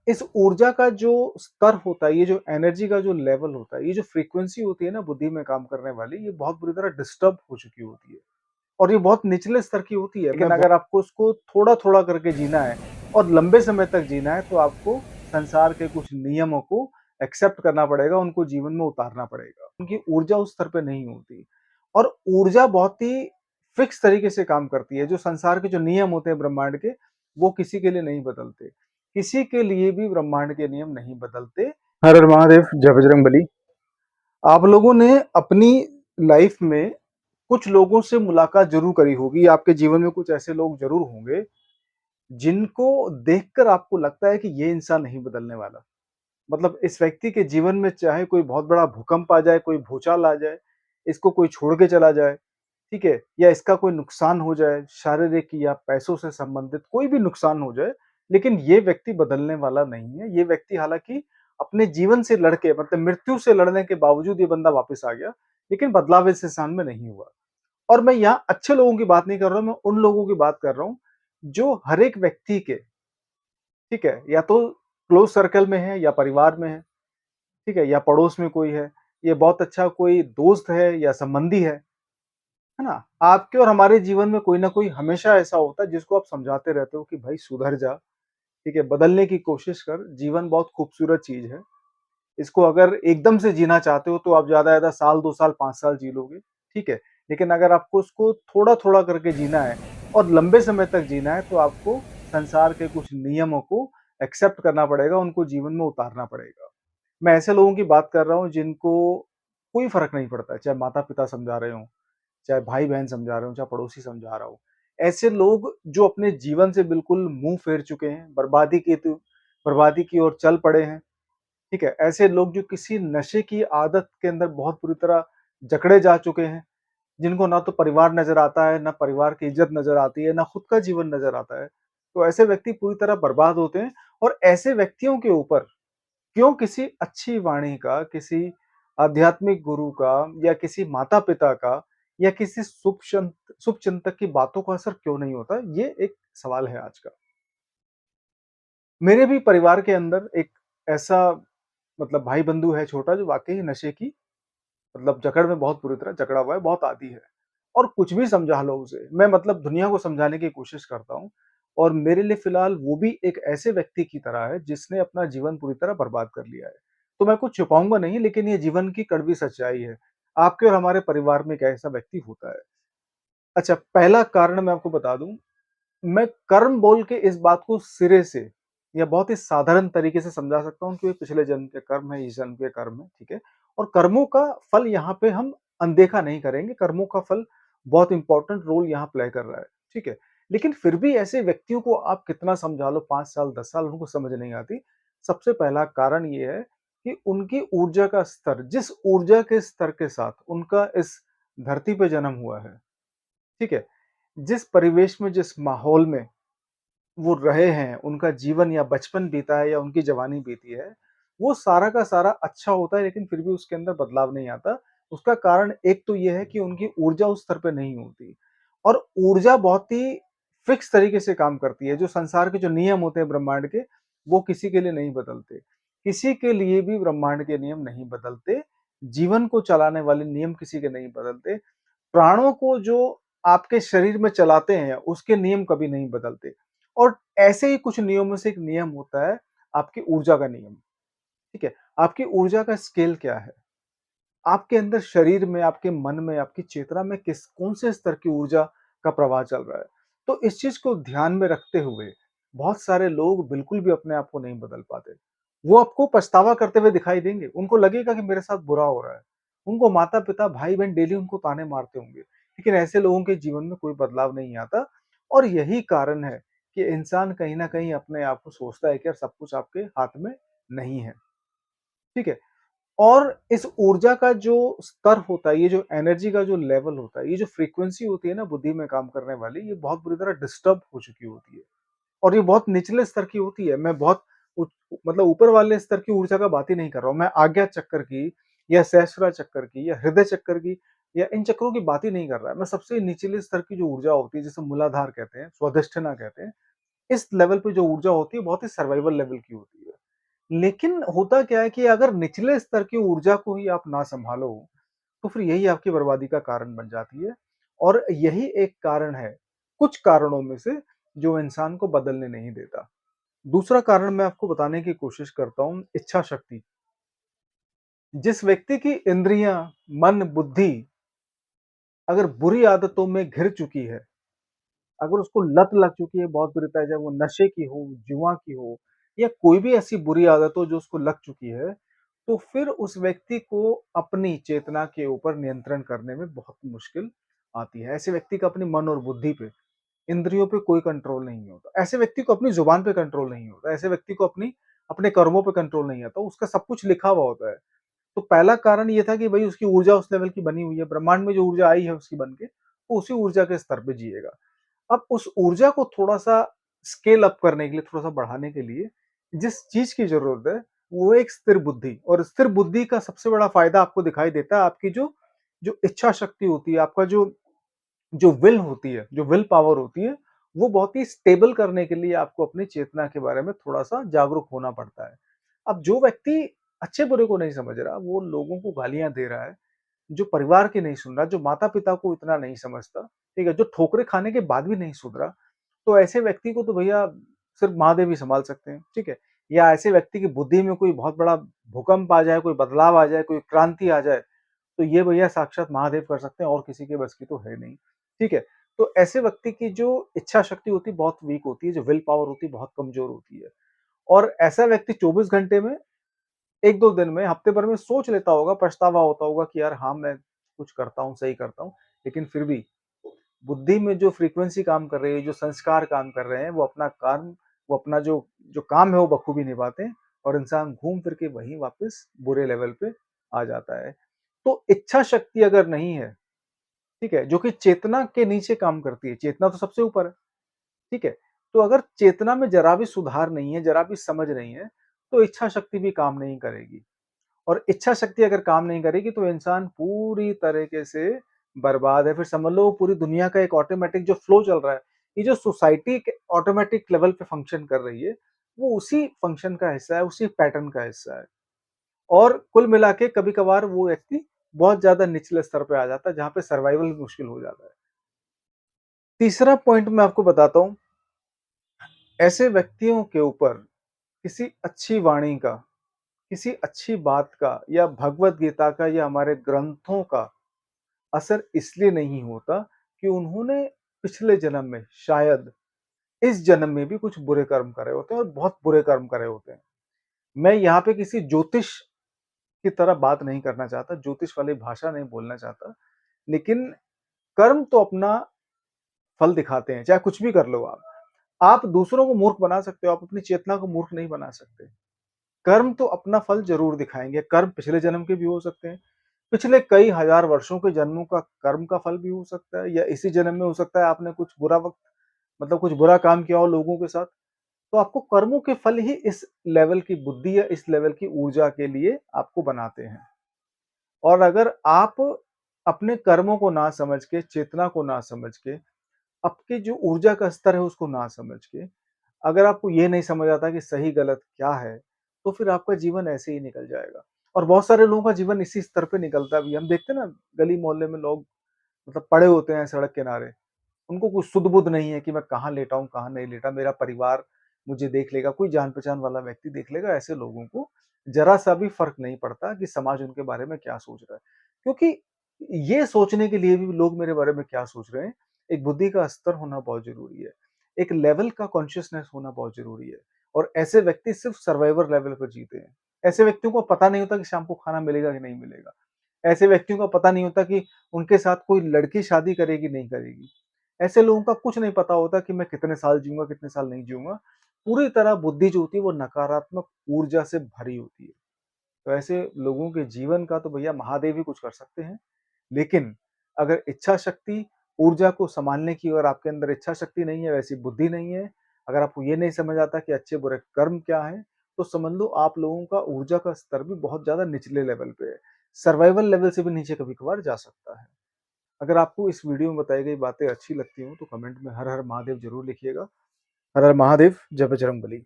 इस ऊर्जा का जो स्तर होता है, ये जो एनर्जी का जो लेवल होता है, ये जो फ्रीक्वेंसी होती है ना बुद्धि में काम करने वाली, ये बहुत बुरी तरह डिस्टर्ब हो चुकी होती है और ये बहुत निचले स्तर की होती है। लेकिन अगर आपको उसको थोड़ा-थोड़ा करके जीना है और लंबे समय तक जीना है, तो आपको संसार के कुछ नियमों को एक्सेप्ट करना पड़ेगा, उनको जीवन में उतारना पड़ेगा। उनकी ऊर्जा उस स्तर पे नहीं होती और ऊर्जा बहुत ही फिक्स तरीके से काम करती है। जो संसार के जो नियम होते हैं ब्रह्मांड के, वो किसी के लिए नहीं बदलते। किसी के लिए भी ब्रह्मांड के नियम नहीं बदलते। हर हर महादेव, जय बजरंगबली। आप लोगों ने अपनी लाइफ में कुछ लोगों से मुलाकात ज़रूर करी होगी, आपके जीवन में कुछ ऐसे लोग ज़रूर होंगे, जिनको देखकर आपको लगता है कि ये इंसान नहीं बदलने वाला। मतलब इस व्यक्ति के जीवन में चाहे कोई बहुत बड़ा भूकंप आ जाए, कोई भूचाल आ जाए, इसको कोई छोड़ के चला जाए, ठीक है? या इसका कोई नुकसान हो जाए, शारीरिक या पैसों से संबंधित कोई भी नुकसान हो जाए, लेकिन ये व्यक्ति बदलने वाला नहीं है। ये व्यक्ति हालाँकि अपने जीवन से लड़ के मतलब मृत्यु से लड़ने के बावजूद ये बंदा वापस आ गया, लेकिन बदलाव इस इंसान में नहीं हुआ। और मैं यहाँ अच्छे लोगों की बात नहीं कर रहा हूँ, मैं उन लोगों की बात कर रहा हूँ, जो हर एक व्यक्ति के, ठीक है? या तो क्लोज़ सर्कल में है या परिवार में है, ठीक है? या पड़ोस में कोई है, ये बहुत अच्छा कोई दोस्त है या संबंधी है ना? आपके और हमारे जीवन में कोई ना कोई हमेशा ऐसा होता है जिसको आप समझाते रहते हो कि भाई सुधर जा, ठीक है? बदलने की कोशिश कर, जीवन बहुत खूबसूरत चीज़ है। इसको अगर एकदम से जीना चाहते हो तो आप ज़्यादा-ज़्यादा साल, 2 साल, 5 साल जी लोगे, ठीक है? लेकिन अगर आपको उसको थोड़ा-थोड़ा करके जीना है और लंबे समय तक जीना है तो आपको संसार के कुछ नियमों को एक्सेप्ट करना पड़ेगा, उनको जीवन में उतारना पड़ेगा। मैं ऐसे लोगों की बात कर रहा हूँ जिनको कोई फ़र्क नहीं पड़ता है, चाहे माता-पिता समझा रहे हों, चाहे भाई-बहन समझा रहे हों, चाहे पड़ोसी समझा रहा हो। ऐसे लोग जो अपने जीवन से बिल्कुल मुँह फेर चुके हैं, बर्बादी की ओर चल पड़े हैं, ठीक है? ऐसे लोग जो किसी नशे की आदत के अंदर बहुत बुरी तरह जकड़े जा चुके हैं, जिनको ना तो परिवार नज़र आता है, ना परिवार की इज़्ज़त नज़र आती है, ना खुद का जीवन नज़र आता है। तो ऐसे व्यक्ति पूरी तरह बर्बाद होते हैं और ऐसे व्यक्तियों के ऊपर क्यों किसी अच्छी वाणी का, किसी आध्यात्मिक गुरु का या किसी माता-पिता का या किसी शुभचिंतक की बातों का असर क्यों नहीं होता? ये एक सवाल है आज का। मेरे भी परिवार के अंदर एक ऐसा मतलब भाई-बंधु है छोटा जो वाक़ई नशे की मतलब जकड़ में बहुत बुरी तरह जकड़ा हुआ है, बहुत आदी है और कुछ भी समझा लो उसे। मैं मतलब दुनिया को समझाने की कोशिश करता हूँ और मेरे लिए फ़िलहाल वो भी एक ऐसे व्यक्ति की तरह है जिसने अपना जीवन पूरी तरह बर्बाद कर लिया है। तो मैं कुछ छुपाऊँगा नहीं लेकिन ये जीवन की कड़वी सच्चाई है। आपके और हमारे परिवार में एक ऐसा व्यक्ति होता है। अच्छा, पहला कारण मैं आपको बता दूँ, मैं कर्म बोल के इस बात को सिरे से या बहुत ही साधारण तरीके से समझा सकता हूँ कि ये पिछले जन्म के कर्म है, इस जन्म के कर्म है, ठीक है? और कर्मों का फल यहाँ पे हम अनदेखा नहीं करेंगे, कर्मों का फल बहुत इम्पोर्टेंट रोल यहाँ प्ले कर रहा है, ठीक है? लेकिन फिर भी ऐसे व्यक्तियों को आप कितना समझा लो 5 साल, 10 साल उनको समझ नहीं आती। सबसे पहला कारण ये है कि उनकी ऊर्जा का स्तर, जिस ऊर्जा के स्तर के साथ उनका इस धरती पे जन्म हुआ है, ठीक है? जिस परिवेश में, जिस माहौल में वो रहे हैं, उनका जीवन या बचपन बीता है या उनकी जवानी बीती है, वो सारा का सारा अच्छा होता है लेकिन फिर भी उसके अंदर बदलाव नहीं आता। उसका कारण एक तो ये है कि उनकी ऊर्जा उस स्तर पे नहीं होती और ऊर्जा बहुत ही फिक्स तरीके से काम करती है। जो संसार के जो नियम होते हैं ब्रह्मांड के, वो किसी के लिए नहीं बदलते। किसी के लिए भी ब्रह्मांड के नियम नहीं बदलते। जीवन को चलाने वाले नियम किसी के नहीं बदलते। प्राणों को जो आपके शरीर में चलाते हैं, उसके नियम कभी नहीं बदलते। और ऐसे ही कुछ नियमों से एक नियम होता है आपकी ऊर्जा का नियम, ठीक है? आपकी ऊर्जा का स्केल क्या है? आपके अंदर शरीर में, आपके मन में, आपकी चेतना में किस कौन-से स्तर की ऊर्जा का प्रवाह चल रहा है? तो इस चीज़ को ध्यान में रखते हुए बहुत सारे लोग बिल्कुल भी अपने आप को नहीं बदल पाते। वो आपको पछतावा करते हुए दिखाई देंगे, उनको लगेगा कि मेरे साथ बुरा हो रहा है। उनको माता-पिता, भाई-बहन डेली उनको ताने मारते होंगे, लेकिन ऐसे लोगों के जीवन में कोई बदलाव नहीं आता और यही कारण है कि इंसान कहीं न कहीं अपने आप को सोचता है कि यार सब कुछ आपके हाथ में नहीं है, ठीक है? और इस ऊर्जा का जो स्तर होता है, ये जो एनर्जी का जो लेवल होता है, ये जो फ्रीक्वेंसी होती है ना बुद्धि में काम करने वाली, ये बहुत बुरी तरह डिस्टर्ब हो चुकी होती है और ये बहुत निचले स्तर की होती है। मैं बहुत उच मतलब ऊपर वाले स्तर की ऊर्जा का बात ही नहीं कर रहा हूँ। मैं आज्ञा चक्र की या सहस्त्रा चक्र की या हृदय चक्र की या इन चक्रों की बात ही नहीं कर रहा। मैं सबसे निचले स्तर की जो ऊर्जा होती है, जिसे मूलाधार कहते हैं, स्वाधिष्ठाना कहते हैं, इस लेवल पे जो ऊर्जा होती है, बहुत ही सर्वाइवल लेवल की होती है। लेकिन होता क्या है कि अगर निचले स्तर की ऊर्जा को ही आप ना सँभालो, तो फिर यही आपकी बर्बादी का कारण बन जाती है और यही एक कारण है, कुछ कारणों में से जो इंसान को बदलने नहीं देता। दूसरा कारण मैं आपको बताने की कोशिश करता हूँ, इच्छा शक्ति। जिस व्यक्ति की इंद्रियाँ, मन, बुद्धि अगर बुरी आदतों में घिर चुकी है, अगर उसको लत लग चुकी है बहुत बुरी तरह, चाहे वो नशे की हो, जुआ की हो या कोई भी ऐसी बुरी आदत हो जो उसको लग चुकी है, तो फिर उस व्यक्ति को अपनी चेतना के ऊपर नियंत्रण करने में बहुत मुश्किल आती है। ऐसे व्यक्ति का अपने मन और बुद्धि पे, इंद्रियों पे कोई कंट्रोल नहीं होता। ऐसे व्यक्ति को अपनी ज़ुबान पे कंट्रोल नहीं होता। ऐसे व्यक्ति को अपने कर्मों पे कंट्रोल नहीं आता। उसका सब कुछ लिखा हुआ होता है। तो पहला कारण ये था कि भई उसकी ऊर्जा उस लेवल की बनी हुई है, ब्रह्मांड में जो ऊर्जा आई है उसकी बन के, वो उसी ऊर्जा के स्तर पे जिएगा। अब उस ऊर्जा को थोड़ा-सा स्केल अप करने के लिए, थोड़ा-सा बढ़ाने के लिए, जिस चीज़ की ज़रूरत है, वो है एक स्थिर बुद्धि और स्थिर बुद्धि का सबसे बड़ा फ़ायदा आपको दिखाई देता है आपकी जो जो इच्छा शक्ति होती है, आपका जो जो विल होती है, जो विल पावर होती है, वो बहुत ही स्टेबल करने के लिए आपको अपनी चेतना के बारे में थोड़ा-सा जागरूक होना पड़ता है। अब जो व्यक्ति अच्छे-बुरे को नहीं समझ रहा, वो लोगों को गालियाँ दे रहा है, जो परिवार की नहीं सुन रहा, जो माता-पिता को इतना नहीं समझता, ठीक है? जो ठोकरें खाने के बाद भी नहीं सुधरा, तो ऐसे व्यक्ति को तो भैया सिर्फ महादेव ही सँभाल सकते हैं, ठीक है? या ऐसे व्यक्ति की बुद्धि में कोई बहुत बड़ा भूकंप आ जाए, कोई बदलाव आ जाए, कोई क्रांति आ जाए, तो ये भैया साक्षात महादेव कर सकते हैं और किसी के बस की तो है नहीं, ठीक है? तो ऐसे व्यक्ति की जो इच्छा शक्ति होती है बहुत वीक होती है, जो विल पावर होती है बहुत कमज़ोर होती है और ऐसा व्यक्ति 24 घंटे में 1-2 दिन में, हफ्ते भर में सोच लेता होगा, पछतावा होता होगा कि यार हाँ, मैं कुछ करता हूँ, सही करता हूँ, लेकिन फिर भी बुद्धि में जो फ्रीक्वेंसी काम कर रही है, जो संस्कार काम कर रहे हैं, वो अपना जो जो काम है वो बखूबी निभाते हैं और इंसान घूम फिर के वहीं वापस बुरे लेवल पे आ जाता है। तो इच्छा शक्ति अगर नहीं है, ठीक है? जो कि चेतना के नीचे काम करती है, चेतना तो सबसे ऊपर है, ठीक है? तो अगर चेतना में ज़रा भी सुधार नहीं है, ज़रा भी समझ नहीं है, तो इच्छा शक्ति भी काम नहीं करेगी। और इच्छा शक्ति अगर काम नहीं करेगी तो इंसान पूरी तरीके से बर्बाद है। फिर समझ लो पूरी दुनिया का एक ऑटोमैटिक जो फ्लो चल रहा है, ये जो सोसाइटी के ऑटोमैटिक लेवल पे फंक्शन कर रही है, वो उसी फंक्शन का हिस्सा है, उसी पैटर्न का हिस्सा है। और कुल मिला के कभी-कभार वो व्यक्ति बहुत ज़्यादा निचले स्तर पे आ जाता है, जहाँ पे सर्वाइवल मुश्किल हो जाता है। तीसरा पॉइंट मैं आपको बताता हूँ, ऐसे व्यक्तियों के ऊपर किसी अच्छी वाणी का, किसी अच्छी बात का या भगवत गीता का या हमारे ग्रंथों का असर इसलिए नहीं होता कि उन्होंने पिछले जन्म में शायद इस जन्म में भी कुछ बुरे कर्म करे होते हैं और बहुत बुरे कर्म करे होते हैं। मैं यहाँ पे किसी ज्योतिष की तरह बात नहीं करना चाहता, ज्योतिष वाली भाषा नहीं बोलना चाहता, लेकिन कर्म तो अपना फल दिखाते हैं, चाहे कुछ भी कर लो आप। आप दूसरों को मूर्ख बना सकते हो, आप अपनी चेतना को मूर्ख नहीं बना सकते। कर्म तो अपना फल ज़रूर दिखाएँगे, कर्म पिछले जन्म के भी हो सकते हैं, पिछले कई हज़ार वर्षों के जन्मों का कर्म का फल भी हो सकता है या इसी जन्म में हो सकता है आपने कुछ बुरा वक़्त मतलब कुछ बुरा काम किया हो लोगों के साथ, तो आपको कर्मों के फल ही इस लेवल की बुद्धि या इस लेवल की ऊर्जा के लिए आपको बनाते हैं। और अगर आप अपने कर्मों को ना समझ के, चेतना को ना समझ के, आपकी जो ऊर्जा का स्तर है उसको ना समझ के, अगर आपको ये नहीं समझ आता कि सही-गलत क्या है, तो फिर आपका जीवन ऐसे ही निकल जाएगा। और बहुत सारे लोगों का जीवन इसी स्तर पे निकलता भी है। हम देखते हैं ना गली-मोहल्ले में लोग मतलब पड़े होते हैं सड़क किनारे। उनको कुछ सुध-बुध नहीं है कि मैं कहाँ लेटा हूँ, कहाँ नहीं लेटा, मेरा परिवार मुझे देख लेगा, कोई जान-पहचान वाला व्यक्ति देख लेगा। ऐसे लोगों को ज़रा-सा भी फ़र्क नहीं पड़ता कि समाज उनके बारे में क्या सोच रहा है। क्योंकि ये सोचने के लिए भी लोग मेरे बारे में क्या सोच रहे हैं, एक बुद्धि का स्तर होना बहुत ज़रूरी है। एक लेवल का कॉन्शियसनेस होना बहुत ज़रूरी है और ऐसे व्यक्ति सिर्फ़ सर्वाइवर लेवल पर जीते हैं। ऐसे व्यक्तियों को पता नहीं होता कि शाम को खाना मिलेगा कि नहीं मिलेगा। ऐसे व्यक्तियों को पता नहीं होता कि उनके साथ कोई लड़की शादी करेगी, नहीं करेगी। ऐसे लोगों का कुछ नहीं पता होता कि मैं कितने साल जीऊँगा, कितने साल नहीं जीऊँगा। पूरी तरह बुद्धि जो होती है वो नकारात्मक ऊर्जा से भरी होती है। तो ऐसे लोगों के जीवन का तो भैया महादेव ही कुछ कर सकते हैं। लेकिन अगर इच्छा शक्ति, ऊर्जा को सँभालने की अगर आपके अंदर इच्छा शक्ति नहीं है, वैसी बुद्धि नहीं है, अगर आपको ये नहीं समझ आता कि अच्छे-बुरे कर्म क्या हैं, तो समझ लो आप लोगों का ऊर्जा का स्तर भी बहुत ज़्यादा निचले लेवल पे है। सर्वाइवल लेवल से भी नीचे कभी-कभार जा सकता है। अगर आपको इस वीडियो में बताई गई बातें अच्छी लगती हों, तो कमेंट में हर हर महादेव ज़रूर लिखिएगा। हर हर महादेव, जय बजरंगबली।